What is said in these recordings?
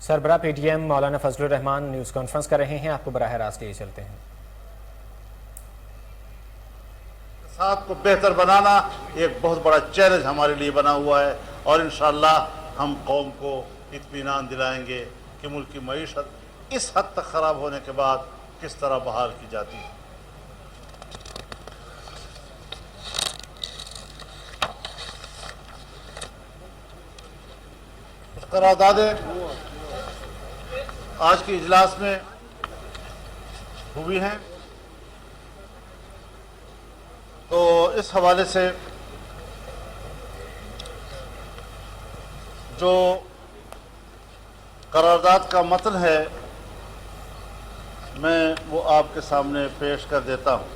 سربراہ پی D M مولانا فضل الرحمان news conference کر رہے ہیں، آپ کو براہ راست لیے چلتے ہیں۔ اقتصاد کو بہتر بنانا ایک بہت بڑا چیلنج ہمارے لیے بنا ہوا ہے، اور انشاءاللہ ہم قوم کو اطمینان دلائیں گے کہ ملک کی معیشت اس حد تک خراب ہونے کے بعد کس طرح بحال کی جاتی ہے۔ کچھ قراردادیں آج کے اجلاس میں ہوئی ہیں، تو اس حوالے سے جو قرارداد کا متن ہے میں وہ آپ کے سامنے پیش کر دیتا ہوں۔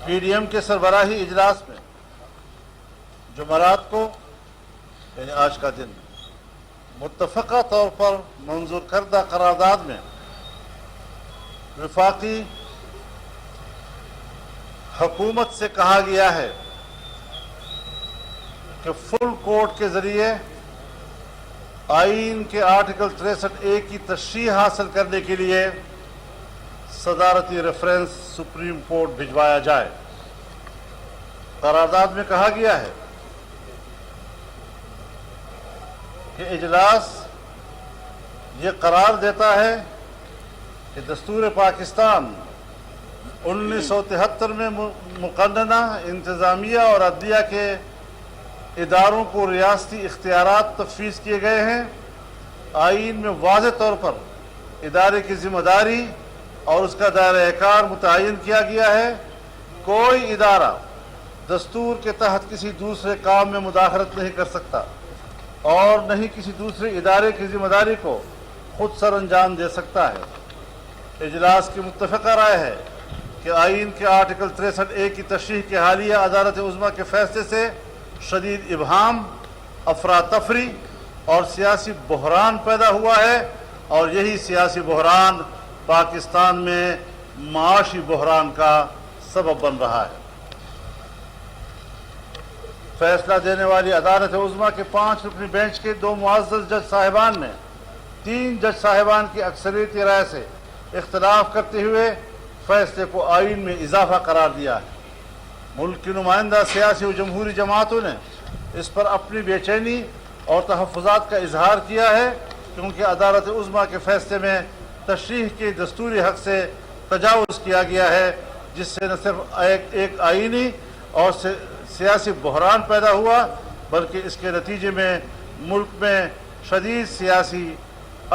پی ڈی ایم کے سربراہی اجلاس میں جمعرات کو یعنی آج کا دن متفقہ طور پر منظور کردہ قرارداد میں وفاقی حکومت سے کہا گیا ہے کہ فل کورٹ کے ذریعے آئین کے آرٹیکل 63A کی تشریح حاصل کرنے کے لیے صدارتی ریفرنس سپریم کورٹ بھجوایا جائے۔ قرارداد میں کہا گیا ہے کہ اجلاس یہ قرار دیتا ہے کہ دستور پاکستان 1973 میں مقننہ انتظامیہ اور عدلیہ کے اداروں کو ریاستی اختیارات تفویض کیے گئے ہیں۔ آئین میں واضح طور پر ادارے کی ذمہ داری اور اس کا دائرہ کار متعین کیا گیا ہے۔ کوئی ادارہ دستور کے تحت کسی دوسرے کام میں مداخلت نہیں کر سکتا اور نہ ہی کسی دوسرے ادارے کی ذمہ داری کو خود سر انجام دے سکتا ہے۔ اجلاس کی متفقہ رائے ہے کہ آئین کے آرٹیکل 63A کی تشریح کے حالیہ عدالت عظمیٰ کے فیصلے سے شدید ابہام، افراتفری اور سیاسی بحران پیدا ہوا ہے، اور یہی سیاسی بحران پاکستان میں معاشی بحران کا سبب بن رہا ہے۔ فیصلہ دینے والی عدالت عظمیٰ کے 5 رکنی بینچ کے 2 معزز جج صاحبان نے 3 جج صاحبان کی اکثریتی رائے سے اختلاف کرتے ہوئے فیصلے کو آئین میں اضافہ قرار دیا ہے۔ ملک کی نمائندہ سیاسی و جمہوری جماعتوں نے اس پر اپنی بے چینی اور تحفظات کا اظہار کیا ہے، کیونکہ عدالت عظمیٰ کے فیصلے میں تشریح کے دستوری حق سے تجاوز کیا گیا ہے، جس سے نہ صرف ایک آئینی اور سیاسی بحران پیدا ہوا بلکہ اس کے نتیجے میں ملک میں شدید سیاسی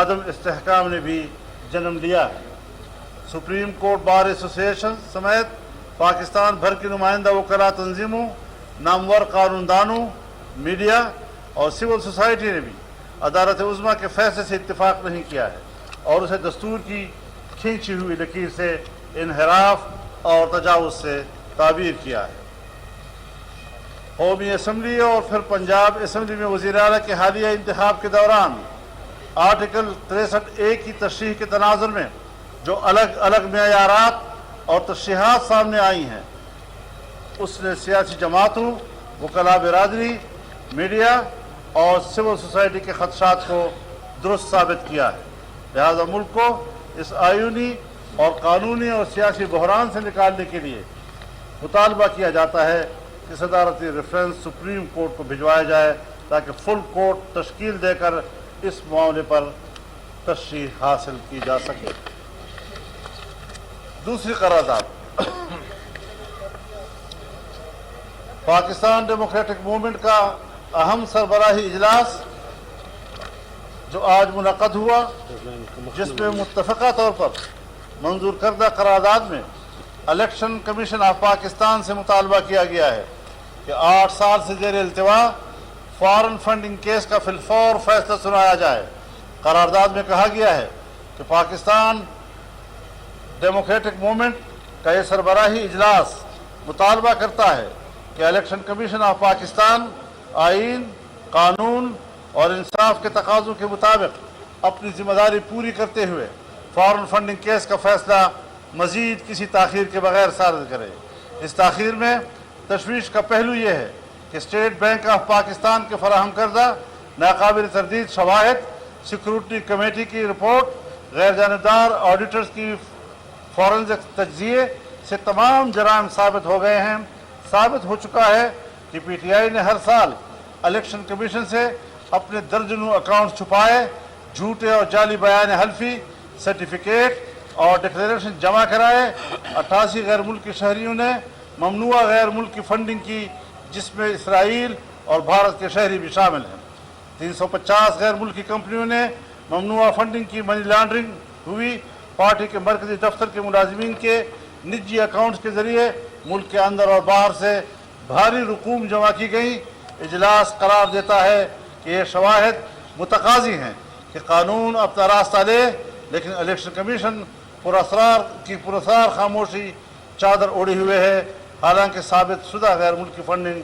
عدم استحکام نے بھی جنم لیا ہے۔ سپریم کورٹ بار ایسوسی ایشن سمیت پاکستان بھر کی نمائندہ وکلاء تنظیموں، نامور قانون دانوں، میڈیا اور سول سوسائٹی نے بھی عدالت عظمیٰ کے فیصلے سے اتفاق نہیں کیا ہے اور اسے دستور کی کھینچی ہوئی لکیر سے انحراف اور تجاوز سے تعبیر کیا ہے۔ قومی اسمبلی اور پھر پنجاب اسمبلی میں وزیر اعلیٰ کے حالیہ انتخاب کے دوران آرٹیکل 63A کی تشریح کے تناظر میں جو الگ الگ معیارات اور تشریحات سامنے آئی ہیں، اس نے سیاسی جماعتوں، وکلاء برادری، میڈیا اور سول سوسائٹی کے خدشات کو درست ثابت کیا ہے۔ لہذا ملک کو اس آئینی اور قانونی اور سیاسی بحران سے نکالنے کے لیے مطالبہ کیا جاتا ہے کہ صدارتی ریفرنس سپریم کورٹ کو بھجوایا جائے تاکہ فل کورٹ تشکیل دے کر اس معاملے پر تشریح حاصل کی جا سکے۔ دوسری قرارداد پاکستان ڈیموکریٹک موومنٹ کا اہم سربراہی اجلاس جو آج منعقد ہوا، جس میں متفقہ طور پر منظور کردہ قرارداد میں الیکشن کمیشن آف پاکستان سے مطالبہ کیا گیا ہے کہ 8 سال سے زیر التوا فارن فنڈنگ کیس کا فی الفور فیصلہ سنایا جائے۔ قرارداد میں کہا گیا ہے کہ پاکستان ڈیموکریٹک موومنٹ کا یہ سربراہی اجلاس مطالبہ کرتا ہے کہ الیکشن کمیشن آف پاکستان آئین، قانون اور انصاف کے تقاضوں کے مطابق اپنی ذمہ داری پوری کرتے ہوئے فارن فنڈنگ کیس کا فیصلہ مزید کسی تاخیر کے بغیر صادر کرے۔ اس تاخیر میں تشویش کا پہلو یہ ہے کہ اسٹیٹ بینک آف پاکستان کے فراہم کردہ नाकाबिल तरदीद शवाहिद, सिक्योरिटी कमेटी की रिपोर्ट, गैर जानबदार ऑडिटर्स की फॉरेंसिक तज्जिए से तमाम जराम साबित हो गए हैं। साबित हो चुका है कि PTI ने हर साल इलेक्शन कमीशन से अपने दर्जनों अकाउंट छुपाए, झूठे और जाली बयान हल्फी, सर्टिफिकेट और डिक्लेरेशन जमा कराए। 88 गैर मुल्की शहरियों ने ममनुआ गैर मुल्की फंडिंग की, जिसमें इसराइल और भारत के शहरी भी शामिल हैं। 350 गैर मुल्की कंपनियों ने ममनुआ फंडिंग की, मनी लॉन्ड्रिंग हुई। पार्टी के मरकजी दफ्तर के मुलाजिमीन के निजी अकाउंट्स के जरिए मुल्क के अंदर और बाहर से भारी रकूम जमा की गई। इजलास करार देता है कि ये शवाहिद मुतकाजी हैं कि कानून अपना रास्ता ले, लेकिन इलेक्शन कमीशन पुरअसरार खामोशी चादर ओढ़े हुए है। हालांकि साबित शुदा गैर मुल्की फंडिंग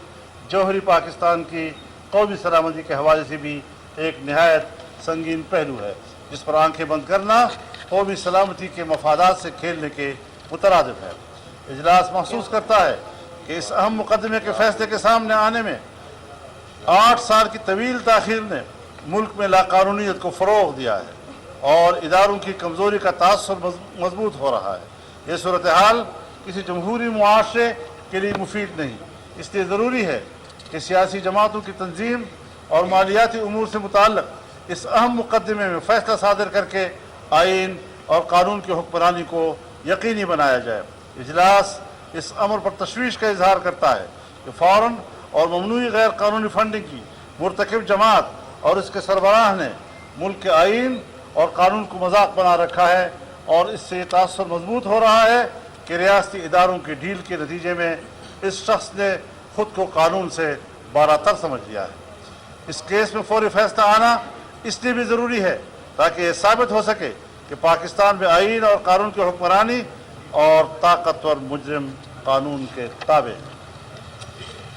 जौहरी पाकिस्तान की कौमी सलामती के हवाले से भी एक नहायत संगीन पहलू है, जिस पर आंखें बंद करना कौमी सलामती के मफादात से खेलने के मुतरादिफ है। इजलास महसूस करता है कि इस अहम मुकदमे के फैसले के सामने आने में 8 साल की तवील ताखीर ने मुल्क में लाकानूनियत को फ़रोग़ दिया है और इदारों की कमज़ोरी का तासुर मजबूत हो रहा है। ये सूरत हाल किसी जमहूरी मुआशरे के लिए मुफीद नहीं। इसलिए ज़रूरी है कि सियासी जमातों की तंजीम और मालियाती उमूर से मुताल्लिक़ इस अहम मुकदमे में फ़ैसला सादर करके आइन और कानून की हुक्मरानी को यकीनी बनाया जाए। इजलास इस अमर पर तशवीश का इजहार करता है कि फ़ौरन और ममनूई गैर कानूनी फंडिंग की मुर्तकिब जमात और इसके सरबराह ने मुल्क के आइन और कानून को मजाक बना रखा है, और इससे तासुर मजबूत हो रहा है कि रियासती इदारों की ढील के नतीजे में इस शख्स ने खुद को कानून से बारातर समझ लिया है। इस केस में फौरी फैसला आना इसलिए भी ज़रूरी है ताकि ये साबित हो सके कि पाकिस्तान में आइन और कानून की हुक्मरानी और ताकतवर मुजरिम कानून के ताबे।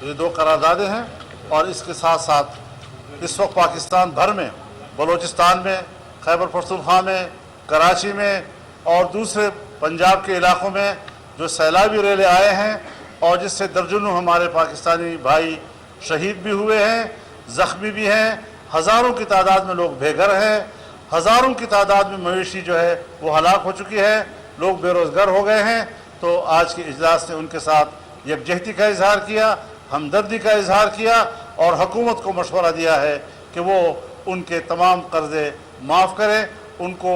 ये 2 करारदादे हैं, और इसके साथ साथ इस वक्त पाकिस्तान भर में, बलूचिस्तान में, खैबर पख्तूनख्वा में, कराची में और दूसरे पंजाब के इलाक़ों में जो सैलाबी रेले आए हैं, और जिससे दर्जनों हमारे पाकिस्तानी भाई शहीद भी हुए हैं, ज़ख्मी भी हैं, हज़ारों की तादाद में लोग बेघर हैं, हज़ारों की तादाद में मवेशी जो है वो हलाक हो चुकी है, लोग बेरोज़गार हो गए हैं। तो आज के इजलास ने उनके साथ यकजहती का इजहार किया, हमदर्दी का इजहार किया और हुकूमत को मशवरा दिया है कि वो उनके तमाम कर्ज़े माफ़ करे, उनको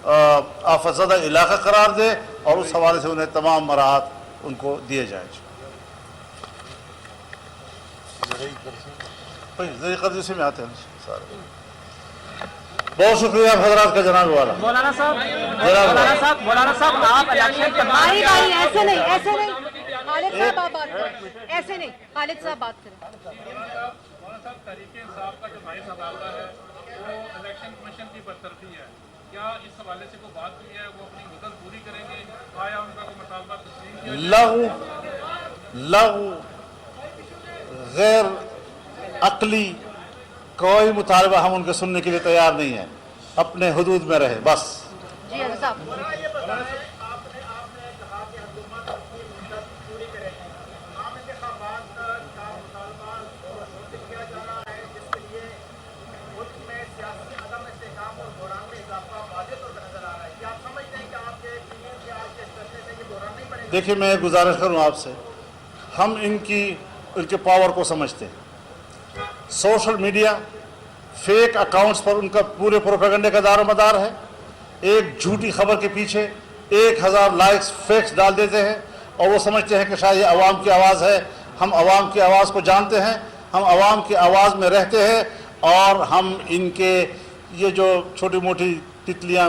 आफतज़दा इलाका करार दे और उस हवाले से उन्हें तमाम मराहत उनको दिए जाए। से में आते हैं सारे। बहुत शुक्रिया हजरात का जनाब वाला। मौलाना साहब आप इलेक्शन के बाद ऐसे नहीं खालिद साहब आप बात करें, ऐसे नहीं खालिद साहब बात करें। मौलाना साहब, तहरीके इंसाफ का जो भाई मुकाबला है वो इलेक्शन कमीशन की बरतरफी है, क्या इस हवाले से कोई बात हुई है? वो अपनी मुद्दत पूरी करेंगे? आया उनका कोई मुतालबा तस्लीम किया? लघु गैर अक्ली कोई मुतालबा हम उनके सुनने के लिए तैयार नहीं है। अपने हुदूद में रहे बस। जी अजहर साहब, देखिए, मैं गुजारिश करूं आपसे, हम इनके पावर को समझते हैं। सोशल मीडिया फेक अकाउंट्स पर उनका पूरे प्रोपेगेंडे का दारोमदार है। एक झूठी खबर के पीछे 1000 लाइक्स फेक्स डाल देते हैं और वो समझते हैं कि शायद ये अवाम की आवाज़ है। हम अवाम की आवाज़ को जानते हैं, हम अवाम की आवाज़ में रहते हैं, और हम इनके ये जो छोटी मोटी तितलियाँ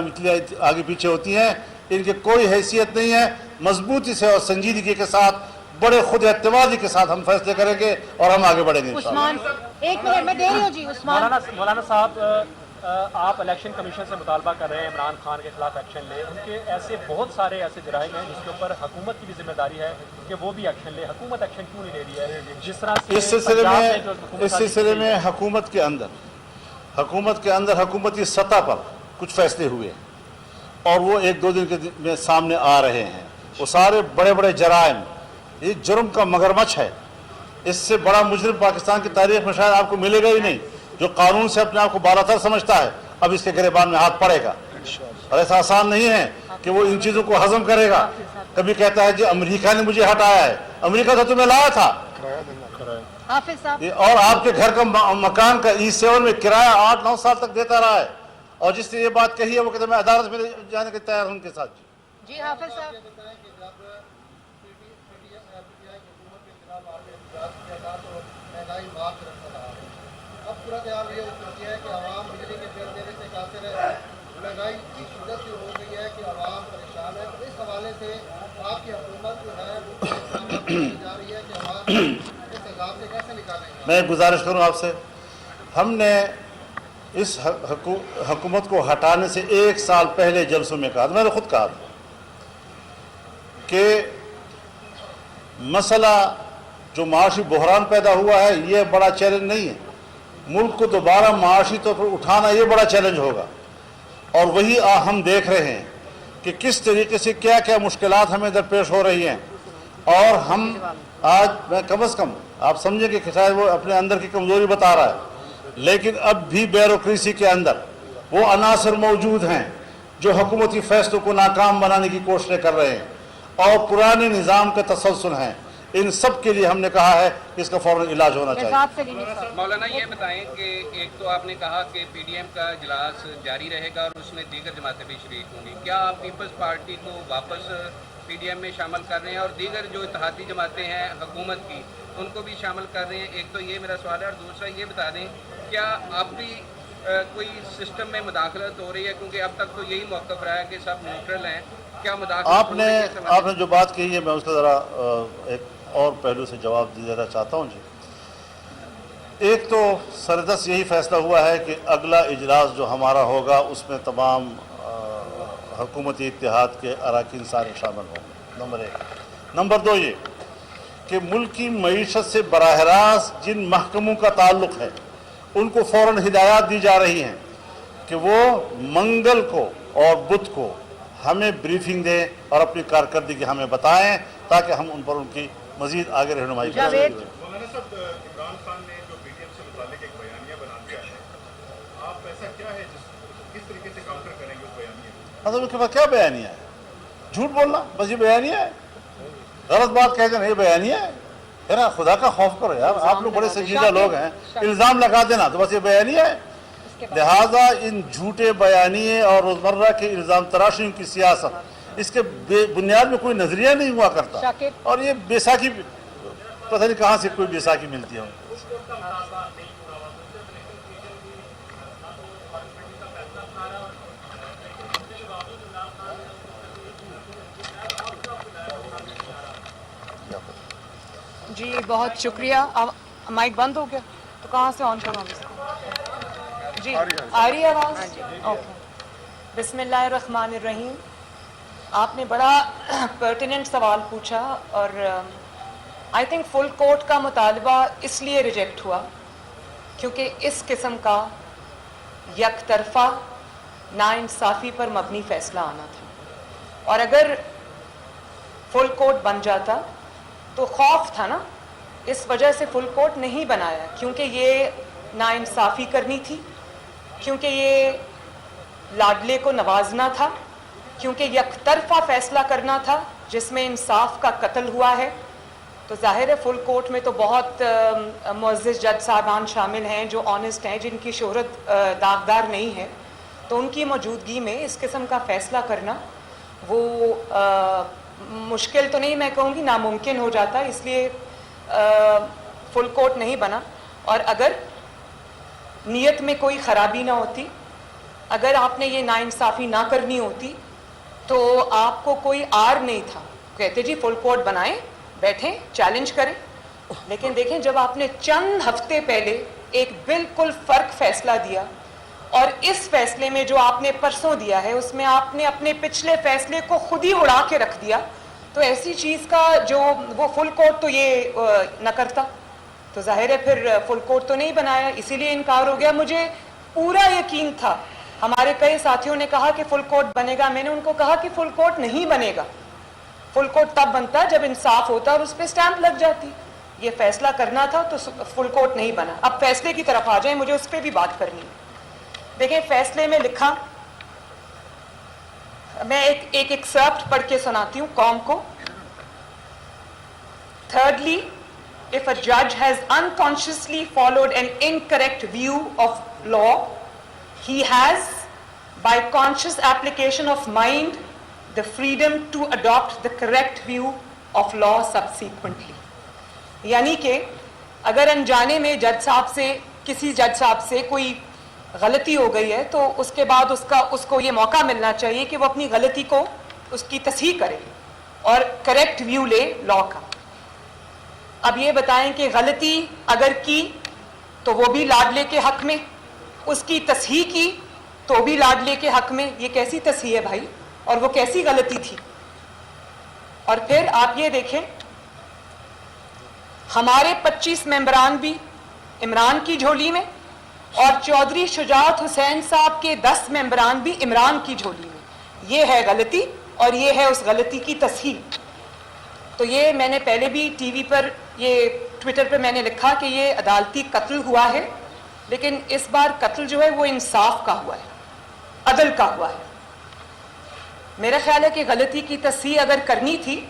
आगे पीछे होती हैं, इनकी कोई हैसियत नहीं है। मजबूती से और संजीदगी के साथ, बड़े खुद एतमादी के साथ हम फैसले करेंगे और हम आगे बढ़ेंगे। उस्मान 1 मिनट में दे रही हूँ जी। उस्मान, मौलाना साहब आप इलेक्शन कमीशन से मुतालबा कर रहे हैं इमरान खान के खिलाफ एक्शन ले। उनके ऐसे बहुत सारे ऐसे जराइम हैं जिसके ऊपर हुकूमत की भी जिम्मेदारी है कि वो भी एक्शन ले। हुकूमत एक्शन क्यों नहीं ले रही है? जिस तरह से इस सिलसिले में हुकूमत के अंदर हुकूमती सतह पर कुछ फैसले हुए और वो 1-2 दिन में सामने आ रहे हैं। वो सारे बड़े बड़े जराइम, ये जुर्म का मगरमच्छ है। इससे बड़ा मुजरिम पाकिस्तान की तारीख में शायद आपको मिलेगा ही नहीं जो कानून से अपने आप को बालातर समझता है अब इसके गिरेबान में हाथ पड़ेगा। और ऐसा आसान नहीं है कि वो इन चीज़ों को हजम करेगा। कभी कहता है जी अमेरिका ने मुझे हटाया है, अमेरिका तो तुम्हें लाया था। हाफिज साहब, और आपके घर का मकान का E7 में किराया 8-9 साल तक देता रहा है, और जिसने ये बात कही है वो कहते मैं अदालत में जाने के तैयार हूं उनके साथ। जी हाफिज साहब, अब पूरा ख्याल ये हो चुकी है कि आवाम बिजली के बिल देने से कासिर है, महंगाई की शिद्दत से हो गई है कि आवाम परेशान है। तो इस हवाले से आपकी हुकूमत जो है वो जा रही है कि आवाम इस हिसाब से कैसे निकालेंगे? मैं गुजारिश करूं आपसे, हमने इस हुकूमत को हटाने से 1 साल पहले जलसों में कहा, मैंने खुद कहा था कि मसला जो माशी बहरान पैदा हुआ है ये बड़ा चैलेंज नहीं है, मुल्क को दोबारा माशी तौर पर उठाना ये बड़ा चैलेंज होगा। और वही हम देख रहे हैं कि किस तरीके से क्या क्या मुश्किलात हमें दरपेश हो रही हैं। और हम आज, मैं कम अज़ कम आप समझें कि शायद वो अपने अंदर की कमज़ोरी बता रहा है, लेकिन अब भी ब्यूरोक्रेसी के अंदर वो अनासर मौजूद हैं जो हुकूमती फैसलों को नाकाम बनाने की कोशिशें कर रहे हैं और पुराने निज़ाम का तसलसल हैं। इन सब के लिए हमने कहा है कि इसका फौरन इलाज होना चाहिए। मौलाना ये बताएं कि एक तो आपने कहा कि PDM का इजलास जारी रहेगा और उसमें दीगर जमातें भी शरीक होंगी, क्या आप पीपल्स पार्टी को वापस PDM में शामिल कर रहे हैं और दीगर जो इत्तेहादी जमातें हैं हुकूमत की उनको भी शामिल कर रहे हैं? एक तो ये मेरा सवाल है, और दूसरा ये बता दें क्या अब भी कोई सिस्टम में मुदाखलत हो रही है, क्योंकि अब तक तो यही मौक़िफ़ रहा है कि सब न्यूट्रल हैं, क्या मुदाखलत आपने जो बात कही है मैं उसका ज़रा एक और पहलू से जवाब देना चाहता हूँ जी। एक तो सरदस्त यही फैसला हुआ है कि अगला इजलास जो हमारा होगा उसमें तमाम हुकूमती इत्तेहाद के अरकान सारे शामिल होंगे, नंबर 1। नंबर 2 ये कि मुल्क की मईशत से बराह रास्त जिन महकमों का ताल्लुक़ है उनको फ़ौरन हिदायत दी जा रही हैं कि वो मंगल को और बुध को हमें ब्रीफिंग दें और अपनी कारकर्दगी हमें बताएं ताकि हम उन पर उनकी मजीद आगे रहनुमाई करें। मौलाना साहब, इमरान खान ने जो PDM से मुतालिक एक बयानिया बना दिया है, आप ऐसा क्या है किस तरीके से काउंटर करेंगे उस बयानिया को? मतलब उसके बाद क्या बयानिया है? झूठ बोलना, बस ये बयानिया है। गलत बात कह देना ये बयानिया है ना? खुदा का खौफ करो यार, आप लोग बड़े संजीदा लोग हैं, इल्ज़ाम लगा देना तो बस ये बयानिया है। लिहाजा इन झूठे बयानिए और रोज़मर्रा के इल्ज़ाम तराशियों की सियासत, इसके बुनियाद में कोई नजरिया नहीं हुआ करता। और ये बैसाखी पता नहीं कहाँ से कोई बैसाखी मिलती है। जी बहुत शुक्रिया। अब माइक बंद हो गया तो कहाँ से ऑन करूँ इसको? जी आ रही है आवाज़? ओके। बिस्मिल्लाहिर्रहमानिर्रहीम। आपने बड़ा पर्टिनेंट सवाल पूछा और आई थिंक फुल कोर्ट का मुतालबा इसलिए रिजेक्ट हुआ क्योंकि इस किस्म का यकतरफा नाइंसाफ़ी पर मबनी फ़ैसला आना था। और अगर फुल कोर्ट बन जाता तो खौफ था ना, इस वजह से फुल कोर्ट नहीं बनाया क्योंकि ये नाइंसाफ़ी करनी थी, क्योंकि ये लाडले को नवाजना था, क्योंकि यकतरफा फ़ैसला करना था जिसमें इंसाफ का कत्ल हुआ है। तो ज़ाहिर है फुल कोर्ट में तो बहुत मुअज़्ज़ज़ जज साहबान शामिल हैं जो ऑनेस्ट हैं, जिनकी शोहरत दागदार नहीं है, तो उनकी मौजूदगी में इस किस्म का फ़ैसला करना वो मुश्किल तो नहीं, मैं कहूँगी नामुमकिन हो जाता। इसलिए फुल कोर्ट नहीं बना। और अगर नीयत में कोई ख़राबी ना होती, अगर आपने ये नाइंसाफ़ी ना करनी होती तो आपको कोई आर नहीं था, कहते जी फुल कोर्ट बनाएं, बैठें, चैलेंज करें। लेकिन देखें जब आपने चंद हफ्ते पहले एक बिल्कुल फ़र्क फ़ैसला दिया और इस फैसले में जो आपने परसों दिया है उसमें आपने अपने पिछले फैसले को खुद ही उड़ा के रख दिया, तो ऐसी चीज़ का जो वो फुल कोर्ट तो ये न करता, तो जाहिर है फिर फुल कोर्ट तो नहीं बनाया, इसीलिए इनकार हो गया। मुझे पूरा यकीन था, हमारे कई साथियों ने कहा कि फुल कोर्ट बनेगा, मैंने उनको कहा कि फुल कोर्ट नहीं बनेगा। फुल कोर्ट तब बनता जब इंसाफ होता और उस पर स्टैंप लग जाती। یہ فیصلہ کرنا تھا تو فل کورٹ نہیں بنا. اب فیصلے کی طرف آ جائیں, مجھے اس پہ بھی بات کرنی ہے. دیکھیں فیصلے میں لکھا, میں ایک ایکسرپٹ پڑھ کے سناتی ہوں قوم کو. Thirdly, if a judge has unconsciously followed an incorrect view of law, he has, by conscious application of mind, the freedom to adopt the correct view of law subsequently. یعنی کہ اگر انجانے میں جج صاحب سے, کسی جج صاحب سے کوئی غلطی ہو گئی ہے تو اس کے بعد اس کو یہ موقع ملنا چاہیے کہ وہ اپنی غلطی کو, اس کی تصحیح کرے اور کریکٹ ویو لے لا کا. اب یہ بتائیں کہ غلطی اگر کی تو وہ بھی لاڈلے کے حق میں, اس کی تصحیح کی تو بھی لاڈلے کے حق میں. یہ کیسی تصحیح ہے بھائی, اور وہ کیسی غلطی تھی. اور پھر آپ یہ دیکھیں, ہمارے 25 ممبران بھی عمران کی جھولی میں, اور چودھری شجاعت حسین صاحب کے 10 ممبران بھی عمران کی جھولی میں. یہ ہے غلطی اور یہ ہے اس غلطی کی تصحیح. تو یہ میں نے پہلے بھی ٹی وی پر, یہ ٹویٹر پہ میں نے لکھا کہ یہ عدالتی قتل ہوا ہے, لیکن اس بار قتل جو ہے وہ انصاف کا ہوا ہے, عدل کا ہوا ہے. میرا خیال ہے کہ غلطی کی تصحیح اگر کرنی تھی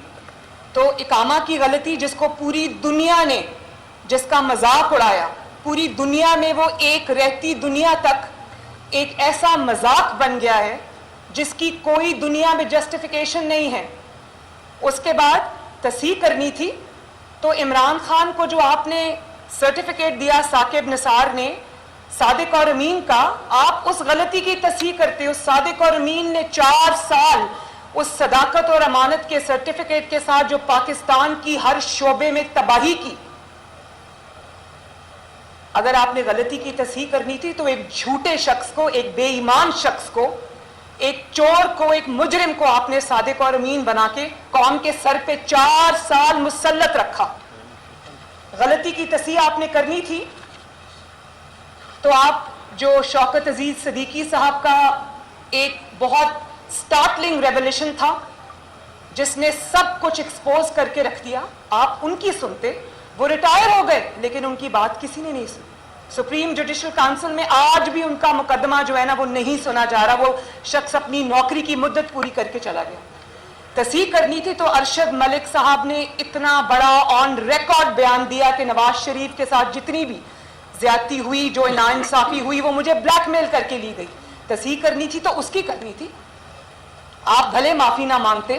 تو اقامہ کی غلطی, جس کو پوری دنیا نے, جس کا مذاق اڑایا, پوری دنیا میں وہ ایک رہتی دنیا تک ایک ایسا مذاق بن گیا ہے جس کی کوئی دنیا میں جسٹیفیکیشن نہیں ہے. اس کے بعد تصحیح کرنی تھی تو عمران خان کو جو آپ نے سرٹیفکیٹ دیا ثاقب نثار نے صادق اور امین کا, آپ اس غلطی کی تصحیح کرتے. اس صادق اور امین نے 4 سال اس صداقت اور امانت کے سرٹیفکیٹ کے ساتھ جو پاکستان کی ہر شعبے میں تباہی کی, اگر آپ نے غلطی کی تصحیح کرنی تھی تو ایک جھوٹے شخص کو, ایک بے ایمان شخص کو, ایک چور کو, ایک مجرم کو آپ نے صادق اور امین بنا کے قوم کے سر پہ 4 سال مسلط رکھا. غلطی کی تصحیح آپ نے کرنی تھی تو آپ جو شوکت عزیز صدیقی صاحب کا ایک بہت سٹارٹلنگ ریولیشن تھا جس نے سب کچھ ایکسپوز کر کے رکھ دیا, آپ ان کی سنتے. وہ ریٹائر ہو گئے لیکن ان کی بات کسی نے نہیں سنی. سپریم جوڈیشل کانسل میں آج بھی ان کا مقدمہ جو ہے نا وہ نہیں سنا جا رہا. وہ شخص اپنی نوکری کی مدت پوری کر کے چلا گیا. تصحیح کرنی تھی تو ارشد ملک صاحب نے اتنا بڑا آن ریکارڈ بیان دیا کہ نواز شریف کے ساتھ جتنی بھی زیادتی ہوئی, جو ناانصافی ہوئی, وہ مجھے بلیک میل کر کے لی گئی. تصحیح کرنی تھی تو اس کی کرنی تھی. آپ بھلے معافی نہ مانگتے,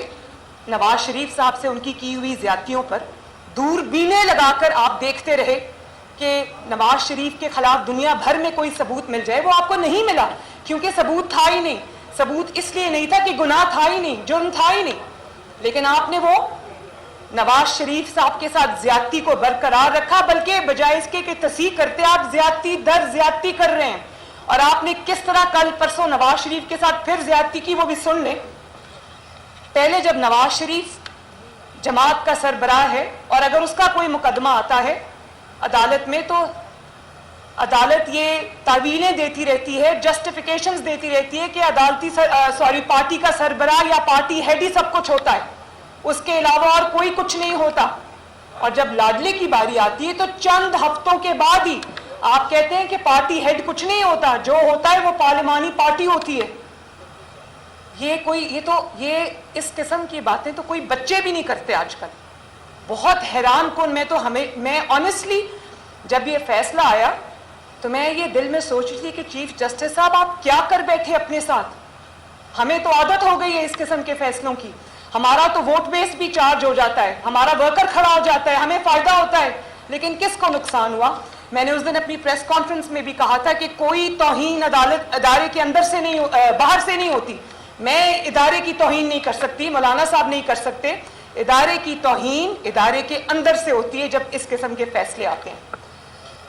نواز شریف صاحب سے ان کی ہوئی زیادتیوں پر دوربینیں لگا کر آپ دیکھتے رہے کہ نواز شریف کے خلاف دنیا بھر میں کوئی ثبوت مل جائے. وہ آپ کو نہیں ملا کیونکہ ثبوت تھا ہی نہیں. ثبوت اس لیے نہیں تھا کہ گناہ تھا ہی نہیں, جرم تھا ہی نہیں. لیکن آپ نے وہ نواز شریف صاحب کے ساتھ زیادتی کو برقرار رکھا, بلکہ بجائے اس کے کہ تصحیح کرتے آپ زیادتی در زیادتی کر رہے ہیں. اور آپ نے کس طرح کل پرسوں نواز شریف کے ساتھ پھر زیادتی کی وہ بھی سن لیں. پہلے جب نواز شریف جماعت کا سربراہ ہے اور اگر اس کا کوئی مقدمہ آتا ہے عدالت میں تو عدالت یہ تعویلیں دیتی رہتی ہے, جسٹیفیکیشنز دیتی رہتی ہے کہ پارٹی کا سربراہ یا پارٹی ہیڈ ہی سب کچھ ہوتا ہے, اس کے علاوہ اور کوئی کچھ نہیں ہوتا. اور جب لاڈلے کی باری آتی ہے تو چند ہفتوں کے بعد ہی آپ کہتے ہیں کہ پارٹی ہیڈ کچھ نہیں ہوتا, جو ہوتا ہے وہ پارلیمانی پارٹی ہوتی ہے. یہ اس قسم کی باتیں تو کوئی بچے بھی نہیں کرتے آج کل. بہت حیران کن. میں آنیسٹلی جب یہ فیصلہ آیا تو میں یہ دل میں سوچ رہی تھی کہ چیف جسٹس صاحب آپ کیا کر بیٹھے اپنے ساتھ. ہمیں تو عادت ہو گئی ہے اس قسم کے فیصلوں کی. ہمارا تو ووٹ بیس بھی چارج ہو جاتا ہے, ہمارا ورکر کھڑا ہو جاتا ہے, ہمیں فائدہ ہوتا ہے. لیکن کس کو نقصان ہوا؟ میں نے اس دن اپنی پریس کانفرنس میں بھی کہا تھا کہ کوئی توہین عدالت ادارے کے اندر سے نہیں, باہر سے نہیں ہوتی. میں ادارے کی توہین نہیں کر سکتی, مولانا صاحب نہیں کر سکتے. ادارے کی توہین ادارے کے اندر سے ہوتی ہے جب اس قسم کے فیصلے آتے ہیں.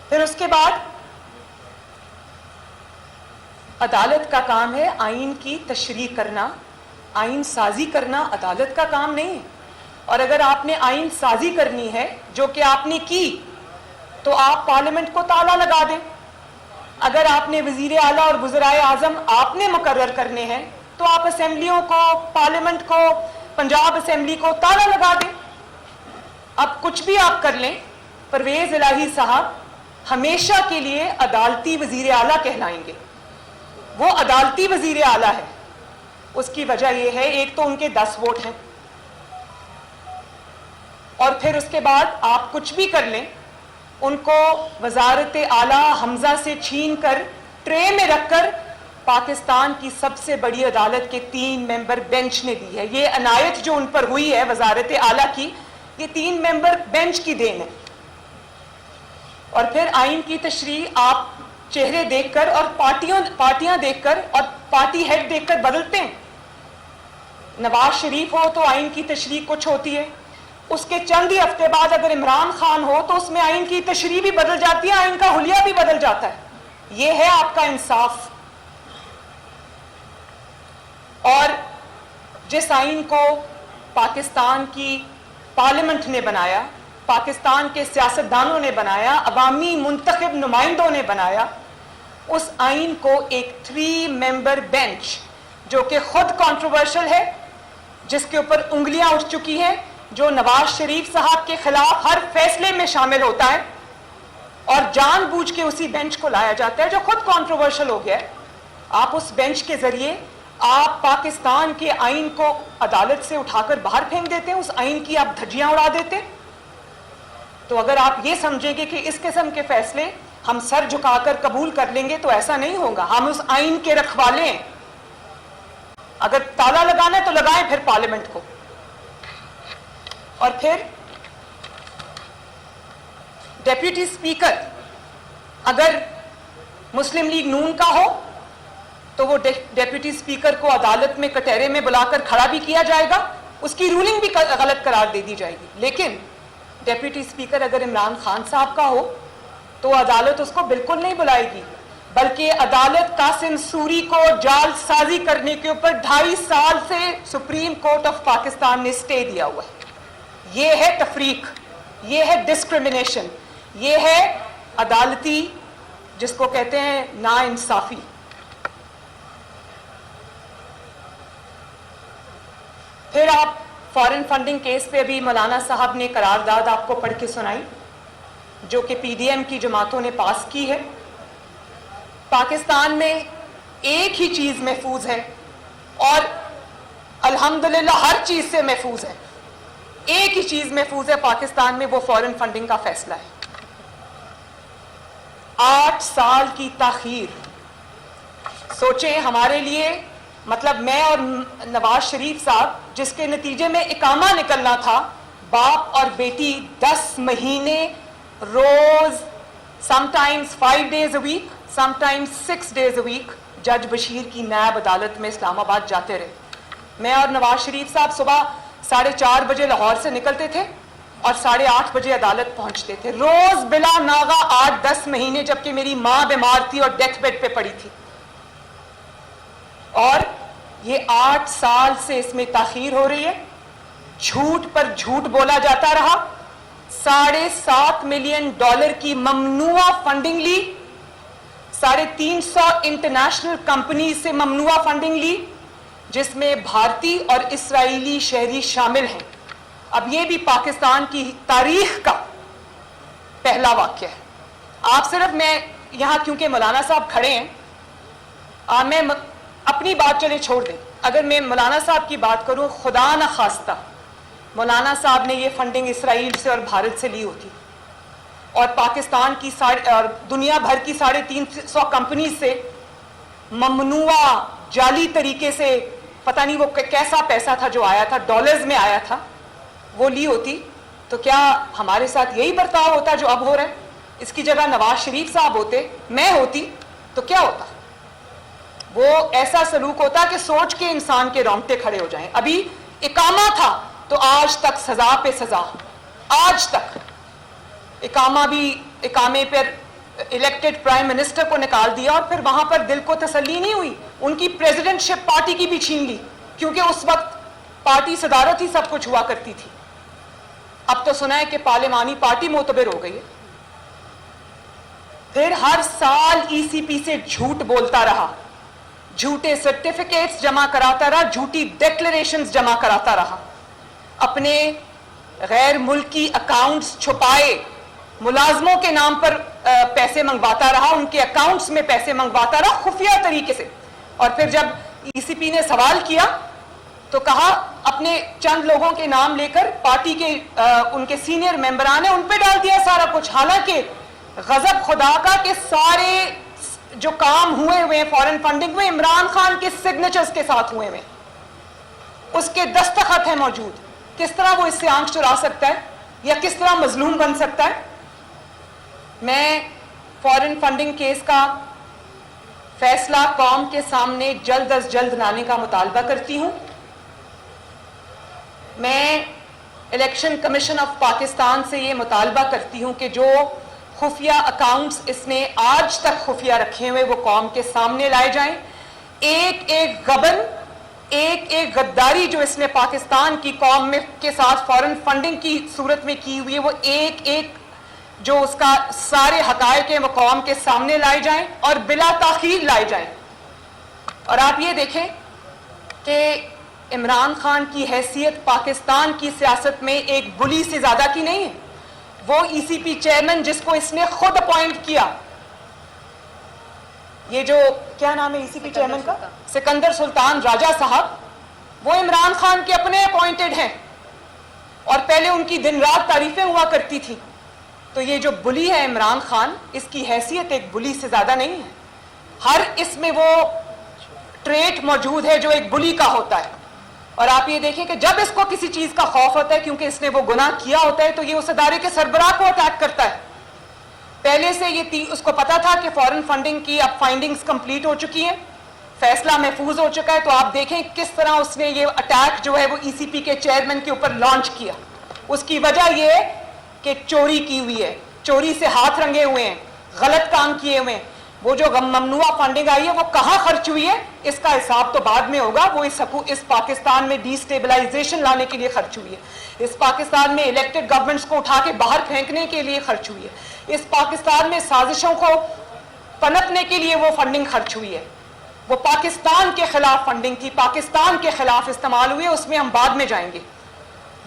پھر اس کے بعد عدالت کا کام ہے آئین کی تشریح کرنا, آئین سازی کرنا عدالت کا کام نہیں ہے. اور اگر آپ نے آئین سازی کرنی ہے جو کہ آپ نے کی تو آپ پارلیمنٹ کو تالا لگا دیں. اگر آپ نے وزیر اعلیٰ اور وزرائے اعظم آپ نے مقرر کرنے ہیں تو آپ اسمبلیوں کو, پارلیمنٹ کو, پنجاب اسمبلی کو تالا لگا دیں. اب کچھ بھی آپ کر لیں پرویز الہی صاحب ہمیشہ کے لیے عدالتی وزیر اعلیٰ کہلائیں گے. وہ عدالتی وزیر اعلیٰ ہے. اس کی وجہ یہ ہے، ایک تو ان کے 10 ووٹ ہیں، اور پھر اس کے بعد آپ کچھ بھی کر لیں، ان کو وزارت اعلیٰ حمزہ سے چھین کر ٹرے میں رکھ کر پاکستان کی سب سے بڑی عدالت کے 3 ممبر بینچ نے دی ہے. یہ عنایت جو ان پر ہوئی ہے وزارت اعلیٰ کی، یہ 3 ممبر بینچ کی دین ہے. اور پھر آئین کی تشریح آپ چہرے دیکھ کر اور پارٹیاں دیکھ کر اور پارٹی ہیڈ دیکھ کر بدلتے ہیں. نواز شریف ہو تو آئین کی تشریح کچھ ہوتی ہے، اس کے چند ہی ہفتے بعد اگر عمران خان ہو تو اس میں آئین کی تشریح بھی بدل جاتی ہے، آئین کا حلیہ بھی بدل جاتا ہے. یہ ہے آپ کا انصاف. اور جس آئین کو پاکستان کی پارلیمنٹ نے بنایا، پاکستان کے سیاستدانوں نے بنایا، عوامی منتخب نمائندوں نے بنایا، اس آئین کو ایک 3 ممبر بینچ جو کہ خود کنٹروورشل ہے، جس کے اوپر انگلیاں اٹھ چکی ہیں، جو نواز شریف صاحب کے خلاف ہر فیصلے میں شامل ہوتا ہے، اور جان بوجھ کے اسی بینچ کو لایا جاتا ہے جو خود کنٹروورشل ہو گیا ہے. آپ اس بینچ کے ذریعے آپ پاکستان کے آئین کو عدالت سے اٹھا کر باہر پھینک دیتے ہیں، اس آئین کی آپ دھجیاں اڑا دیتے ہیں. تو اگر آپ یہ سمجھیں گے کہ اس قسم کے فیصلے ہم سر جھکا کر قبول کر لیں گے تو ایسا نہیں ہوگا. ہم اس آئین کے رکھوالے ہیں. اگر تالا لگانا ہے تو لگائیں پھر پارلیمنٹ کو. اور پھر ڈیپیوٹی اسپیکر اگر مسلم لیگ نون کا ہو تو وہ ڈیپیوٹی اسپیکر کو عدالت میں کٹہرے میں بلا کر کھڑا بھی کیا جائے گا، اس کی رولنگ بھی غلط قرار دے دی جائے گی. لیکن ڈیپیوٹی اسپیکر اگر عمران خان صاحب کا ہو تو عدالت اس کو بالکل نہیں بلائے گی، بلکہ عدالت قاسم سوری کو جال سازی کرنے کے اوپر 2.5 سال سے سپریم کورٹ آف پاکستان نے سٹے دیا ہوا ہے. یہ ہے تفریق، یہ ہے ڈسکریمنیشن، یہ ہے عدالتی جس کو کہتے ہیں نا انصافی. پھر آپ فارن فنڈنگ کیس پہ ابھی مولانا صاحب نے قرارداد آپ کو پڑھ کے سنائی جو کہ پی ڈی ایم کی جماعتوں نے پاس کی ہے. پاکستان میں ایک ہی چیز محفوظ ہے اور الحمدللہ ہر چیز سے محفوظ ہے. ایک ہی چیز محفوظ ہے پاکستان میں، وہ فارن فنڈنگ کا فیصلہ ہے. 8 سال کی تاخیر. سوچیں ہمارے لیے، مطلب میں اور نواز شریف صاحب جس کے نتیجے میں اقامہ نکلنا تھا، باپ اور بیٹی 10 مہینے روز، sometimes 5 days a week، sometimes 6 days a week جج بشیر کی نیب عدالت میں اسلام آباد جاتے رہے. میں اور نواز شریف صاحب صبح 4:30 بجے لاہور سے نکلتے تھے اور 8:30 بجے عدالت پہنچتے تھے، روز بلا ناغہ 8-10 مہینے، جبکہ میری ماں بیمار تھی اور ڈیتھ بیڈ پہ پڑی تھی. اور یہ 8 سال سے اس میں تاخیر ہو رہی ہے. جھوٹ پر جھوٹ بولا جاتا رہا. $7.5 ملین کی ممنوعہ فنڈنگ لی، 350 انٹرنیشنل کمپنیز سے ممنوعہ فنڈنگ لی، جس میں بھارتی اور اسرائیلی شہری شامل ہیں. اب یہ بھی پاکستان کی تاریخ کا پہلا واقعہ ہے. آپ صرف، میں یہاں کیونکہ مولانا صاحب کھڑے ہیں، میں اپنی بات چلے چھوڑ دیں. اگر میں مولانا صاحب کی بات کروں، خدا نہ خواستہ مولانا صاحب نے یہ فنڈنگ اسرائیل سے اور بھارت سے لی ہوتی اور پاکستان کی اور دنیا بھر کی 350 کمپنیز سے ممنوعہ جعلی طریقے سے، پتہ نہیں وہ کیسا پیسہ تھا جو آیا تھا، ڈالرز میں آیا تھا، وہ لی ہوتی تو کیا ہمارے ساتھ یہی برتاؤ ہوتا جو اب ہو رہا ہے؟ اس کی جگہ نواز شریف صاحب ہوتے، میں ہوتی، تو کیا ہوتا؟ وہ ایسا سلوک ہوتا کہ سوچ کے انسان کے رونگٹے کھڑے ہو جائیں. ابھی اقامہ تھا تو آج تک سزا پہ سزا، آج تک اقامے پر الیکٹڈ پرائم منسٹر کو نکال دیا اور پھر وہاں پر دل کو تسلی نہیں ہوئی، ان کی پریزیڈنٹ شپ پارٹی کی بھی چھین لی، کیونکہ اس وقت پارٹی صدارت ہی سب کچھ ہوا کرتی تھی. اب تو سنا ہے کہ پارلیمانی پارٹی معتبر ہو گئی ہے. پھر ہر سال ای سی پی سے جھوٹ بولتا رہا، جھوٹے سرٹیفکیٹس جمع کراتا رہا، جھوٹی ڈیکلریشنز جمع کراتا رہا، اپنے غیر ملکی اکاؤنٹس چھپائے، मुलाजमों के नाम पर पैसे मंगवाता रहा, उनके अकाउंट्स में पैसे मंगवाता रहा खुफिया तरीके से। और फिर जब ईसीपी ने सवाल किया तो कहा अपने चंद लोगों के नाम लेकर पार्टी के उनके सीनियर मेंबरान है उन पे डाल दिया सारा कुछ। हालांकि गजब खुदा का कि सारे जो काम हुए हैं फॉरेन फंडिंग में इमरान खान के सिग्नेचर्स के साथ हुए हैं, उसके दस्तखत है मौजूद। किस तरह वो इससे आंख चुरा सकता है या किस तरह मजलूम बन सकता है? मैं फॉरेन फंडिंग केस का फैसला कौम के सामने जल्द अज जल्द लाने का मुतालबा करती हूं। मैं इलेक्शन कमीशन ऑफ पाकिस्तान से ये मुतालबा करती हूं कि जो खुफिया अकाउंट्स इसने आज तक खुफिया रखे हुए वो कौम के सामने लाए जाएं। एक एक गबन, एक एक गद्दारी जो इसने पाकिस्तान की कौम में के साथ फॉरेन फंडिंग की सूरत में की हुई है, वो एक एक जो उसका सारे हकायक हैं वो कौम के सामने लाए जाएं और बिला ताखीर लाए जाएं। और आप ये देखें कि इमरान खान की हैसियत पाकिस्तान की सियासत में एक बुली से ज्यादा की नहीं है। वो ईसीपी चेयरमैन जिसको इसने खुद अपॉइंट किया, ये जो क्या नाम है ईसीपी चेयरमैन का, सिकंदर सुल्तान राजा साहब, वो इमरान खान के अपने अपॉइंटेड हैं और पहले उनकी दिन रात तारीफें हुआ करती थी। तो ये जो बुली है इमरान खान, इसकी हैसियत एक बुली से ज्यादा नहीं है। हर इसमें वो ट्रेट मौजूद है जो एक बुली का होता है। और आप ये देखें कि जब इसको किसी चीज का खौफ होता है क्योंकि इसने वो गुनाह किया होता है तो ये उस अदारे के सरबराह को अटैक करता है। पहले से ये उसको पता था कि फॉरेन फंडिंग की अब फाइंडिंग्स कंप्लीट हो चुकी हैं, फैसला महफूज हो चुका है। तो आप देखें किस तरह उसने ये अटैक जो है वो ईसीपी के चेयरमैन के ऊपर लॉन्च किया। उसकी वजह ये है कि चोरी की हुई है, चोरी से हाथ रंगे हुए हैं, गलत काम किए हुए हैं। वो जो ममनुआ फंडिंग आई है वो कहाँ खर्च हुई है इसका हिसाब तो बाद में होगा। वो इस पाकिस्तान में डिस्टेबलाइजेशन लाने के लिए खर्च हुई है, इस पाकिस्तान में इलेक्टेड गवर्नमेंट्स को उठा के बाहर फेंकने के लिए खर्च हुई है, इस पाकिस्तान में साजिशों को पनपने के लिए वो फंडिंग खर्च हुई है। वो पाकिस्तान के खिलाफ फंडिंग थी, पाकिस्तान के खिलाफ इस्तेमाल हुई है, उसमें हम बाद में जाएंगे।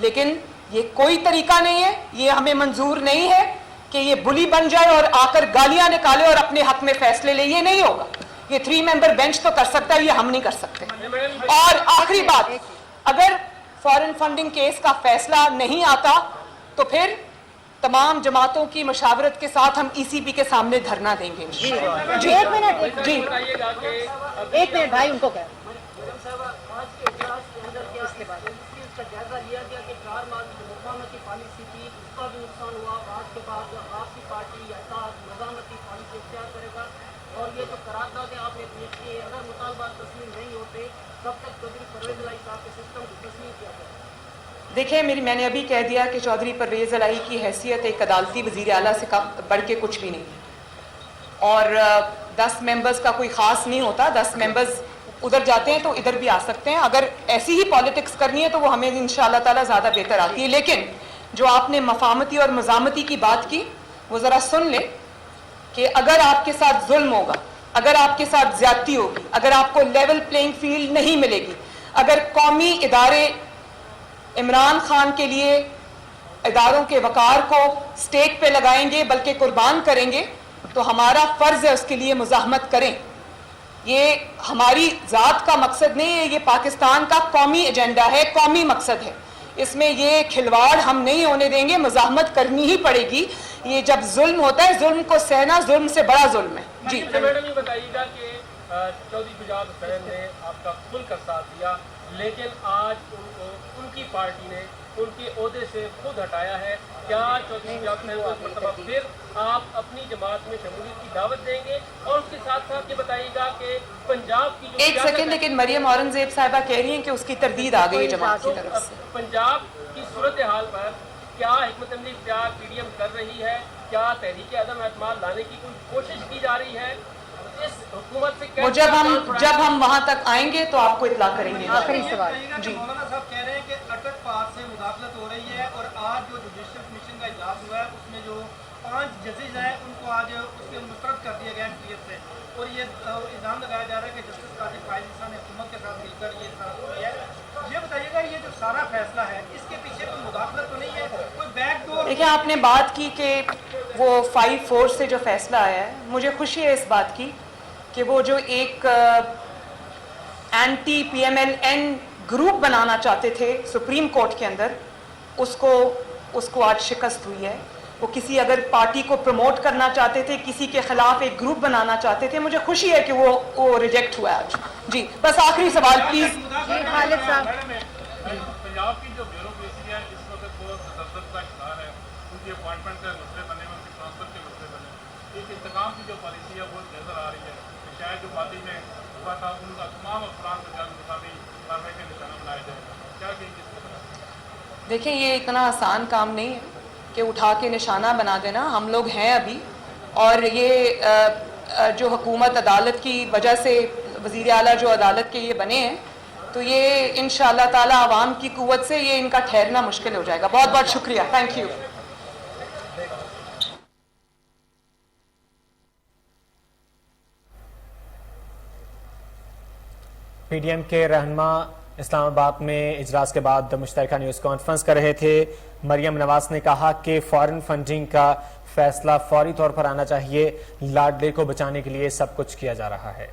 लेकिन ये कोई तरीका नहीं है, ये हमें मंजूर नहीं है कि ये बुली बन जाए और आकर गालियां निकाले और अपने हक में फैसले ले। ये नहीं होगा। ये 3 मेंबर बेंच तो कर सकता है, ये हम नहीं कर सकते। और आखिरी बात, अगर फॉरेन फंडिंग केस का फैसला नहीं आता तो फिर तमाम जमातों की मशावरत के साथ हम ईसीबी के सामने धरना देंगे। जी एक मिनट जी, एक मिनट भाई उनको कह जायजा लिया गया कि 4 माह की मज़ामती पॉलिसी थी, उसका भी नुकसान हुआ। आज के बाद आपकी पार्टी या मज़ामती पॉलिसी इख्तियार करेगा। और ये जो करारदादें आपने पेश की, अगर मुतालबात तस्लीम नहीं होते तब तक चौधरी परवेज़ इलाही साहब के सिस्टम को तस्लीम किया जाए। देखिए मैंने अभी कह दिया कि चौधरी परवेज़ इलाही की हैसियत एक अदालती वज़ीर आला से बढ़ के कुछ भी नहीं है। और 10 मेंबर्स का कोई ख़ास नहीं होता, 10 मेंबर्स उधर जाते हैं तो इधर भी आ सकते हैं। अगर ऐसी ही पॉलिटिक्स करनी है तो वो हमें इंशाअल्लाह ताला ज़्यादा बेहतर आती है। लेकिन जो आपने मफामती और मज़ामती की बात की वो ज़रा सुन ले कि अगर आपके साथ जुल्म होगा, अगर आपके साथ ज्यादती होगी, अगर आपको लेवल प्लेइंग फील्ड नहीं मिलेगी, अगर कौमी इदारे इमरान खान के लिए इदारों के वकार को स्टेक पे लगाएंगे बल्कि कुर्बान करेंगे तो हमारा फ़र्ज़ है उसके लिए मुज़ाहमत करें। ये हमारी ज़ात का मकसद नहीं है, ये पाकिस्तान का कौमी एजेंडा है, कौमी मकसद है। इसमें ये खिलवाड़ हम नहीं होने देंगे, मुज़ाहमत करनी ही पड़ेगी। ये जब जुल्म होता है, जुल्म को सहना जुल्म से बड़ा जुल्म है। जी मैडम ये बताइएगा कि चौधरी शुजात हुसैन ने आपका खुलकर साथ दिया, लेकिन आज उनकी पार्टी ने उनके ओहदे से खुद हटाया है। क्या चौधरी शुजात हुसैन को इस मरतबा फिर आप अपनी जमात में शमूलियत की दावत देंगे? और उसके साथ साथ ये बताइएगा कि पंजाब की एक सेकंड, लेकिन मरियम औरंगजेब साहिबा कह रही हैं कि उसकी तरदीद आ गई है जमात की तरफ से। पंजाब की सूरत हाल पर क्या हिकमत अमली इख्तियार पीडीएम कर रही है? क्या तहरीक अदम एतमाद लाने की कोई कोशिश की जा रही है? इस हुकूमत से वो जब हम वहां तक आएंगे तो आपको इतला करेंगे। आखिरी सवाल जी, मौलाना साहब कह रहे हैं कि अटक पार से मुदाखलत हो रही है और आज जो जुडिशल कमीशन का इजलास हुआ है उसमें जो 5 जजेज हैं उनको आज उसके मुस्तरद कर दिया गया है से। और ये इल्ज़ाम लगाया जा रहा है कि जस्टिस कादिर फाइज़ ईसा ने हुकूमत के साथ मिलकर ये सारा किया है। ये बताइएगा ये जो सारा फैसला है इसके पीछे कोई मुदाखलत तो नहीं है, कोई बैकडोर? देखिए आपने बात की कि وہ 5-4 سے جو فیصلہ آیا ہے، مجھے خوشی ہے اس بات کی کہ وہ جو ایک anti P M L N group بنانا چاہتے تھے سپریم کورٹ کے اندر، اس کو آج شکست ہوئی ہے. وہ کسی اگر پارٹی کو پروموٹ کرنا چاہتے تھے، کسی کے خلاف ایک گروپ بنانا چاہتے تھے، مجھے خوشی ہے کہ وہ ریجیکٹ ہوا ہے آج. جی بس آخری سوال پلیز. جی خالد صاحب. پنجاب کی جو بیوروکریسی ہے اس وقت بہت تذبذب کا شکار ہے. ان کی اپوائنٹمنٹ کے مسئلے بنے، ان کے ٹرانسفر کے مسئلے بنے. ایک انتقام کی جو پالیسی ہے وہ نظر آ رہی ہے کہ شاید جو ماضی میں ہوا تھا ان کا تمام افراد کو جلد مقامی کارروائی کا نشانہ بنایا جائے گا. کیا کہ کس طرح؟ دیکھیں یہ اتنا آسان کام نہیں ہے کہ اٹھا کے نشانہ بنا دینا. ہم لوگ ہیں ابھی، اور یہ جو حکومت عدالت کی وجہ سے وزیر اعلیٰ جو عدالت کے یہ بنے ہیں، تو یہ انشاءاللہ تعالی عوام کی قوت سے یہ ان کا ٹھہرنا مشکل ہو جائے گا. بہت بہت شکریہ. Thank you. P D M کے رہنما اسلام آباد میں اجلاس کے بعد مشترکہ نیوز کانفرنس کر رہے تھے. مریم نواز نے کہا کہ فارن فنڈنگ کا فیصلہ فوری طور پر آنا چاہیے. لاڈلے کو بچانے کے لیے سب کچھ کیا جا رہا ہے.